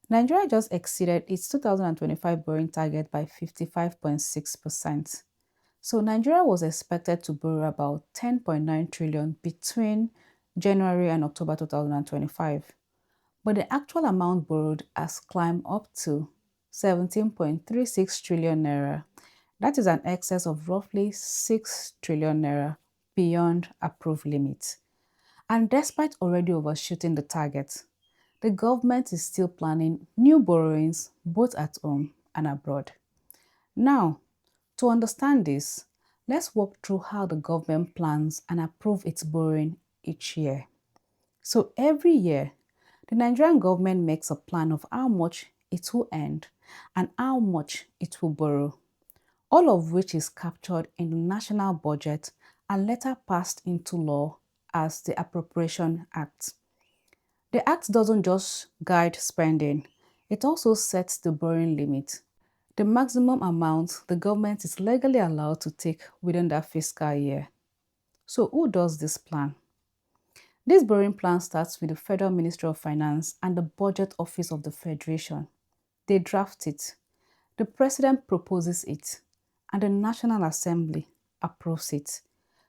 Nigeria just exceeded its 2025 borrowing target by 55.6%. So Nigeria was expected to borrow about 10.9 trillion between January and October 2025. But the actual amount borrowed has climbed up to 17.36 trillion naira. That is an excess of roughly 6 trillion naira beyond approved limits. And despite already overshooting the target, the government is still planning new borrowings both at home and abroad. Now, to understand this, let's walk through how the government plans and approve its borrowing each year. So every year, the Nigerian government makes a plan of how much it will earn and how much it will borrow, all of which is captured in the national budget and later passed into law as the Appropriation Act. The Act doesn't just guide spending, it also sets the borrowing limit, the maximum amount the government is legally allowed to take within that fiscal year. So who does this plan? This borrowing plan starts with the Federal Ministry of Finance and the Budget Office of the Federation. They draft it, the President proposes it, and the National Assembly approves it.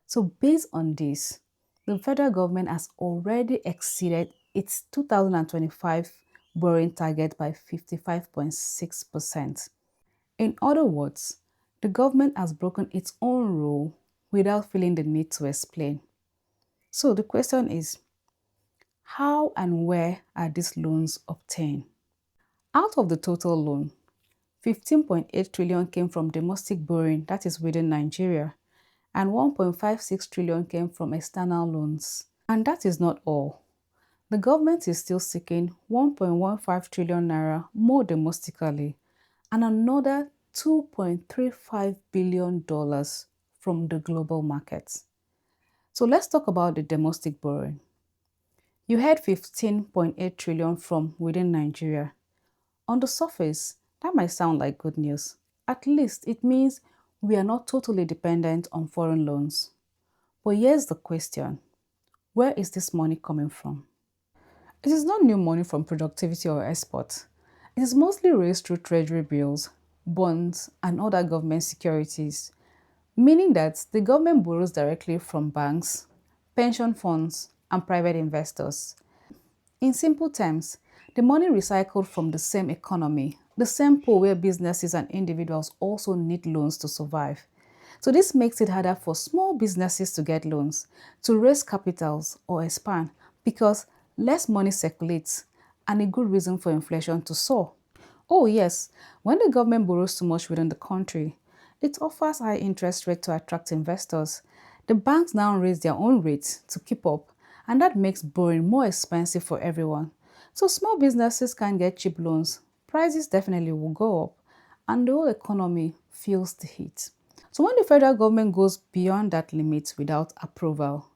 So based on this, the federal government has already exceeded its 2025 borrowing target by 55.6%. In other words, the government has broken its own rule without feeling the need to explain. So the question is, how and where are these loans obtained? Out of the total loan, 15.8 trillion came from domestic borrowing, that is within Nigeria, and 1.56 trillion came from external loans. And that is not all. The government is still seeking 1.15 trillion naira more domestically and another $2.35 billion from the global markets. So let's talk about the domestic borrowing. You had 15.8 trillion from within Nigeria. On the surface, that might sound like good news. At least it means we are not totally dependent on foreign loans. But here's the question. Where is this money coming from? It is not new money from productivity or export. It is mostly raised through treasury bills, bonds, and other government securities, meaning that the government borrows directly from banks, pension funds, and private investors. In simple terms, the money recycled from the same economy, the same pool where businesses and individuals also need loans to survive. So this makes it harder for small businesses to get loans, to raise capitals or expand because less money circulates and a good reason for inflation to soar. Oh yes, when the government borrows too much within the country, it offers high interest rate to attract investors. The banks now raise their own rates to keep up, and that makes borrowing more expensive for everyone. So small businesses can't get cheap loans, prices definitely will go up, and the whole economy feels the heat. So when the federal government goes beyond that limit without approval,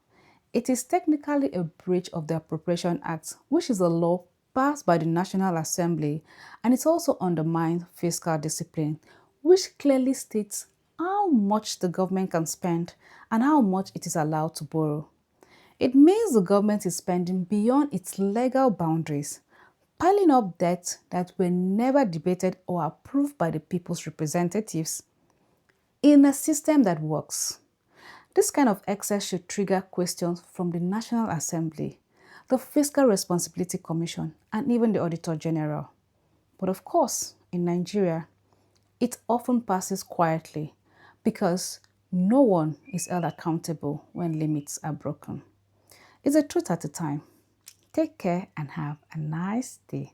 it is technically a breach of the Appropriation Act, which is a law passed by the National Assembly, and it also undermines fiscal discipline, which clearly states how much the government can spend and how much it is allowed to borrow. It means the government is spending beyond its legal boundaries, piling up debts that were never debated or approved by the people's representatives. In a system that works, this kind of excess should trigger questions from the National Assembly, the Fiscal Responsibility Commission, and even the Auditor General. But of course, in Nigeria, it often passes quietly because no one is held accountable when limits are broken. It's a truth at a time. Take care and have a nice day.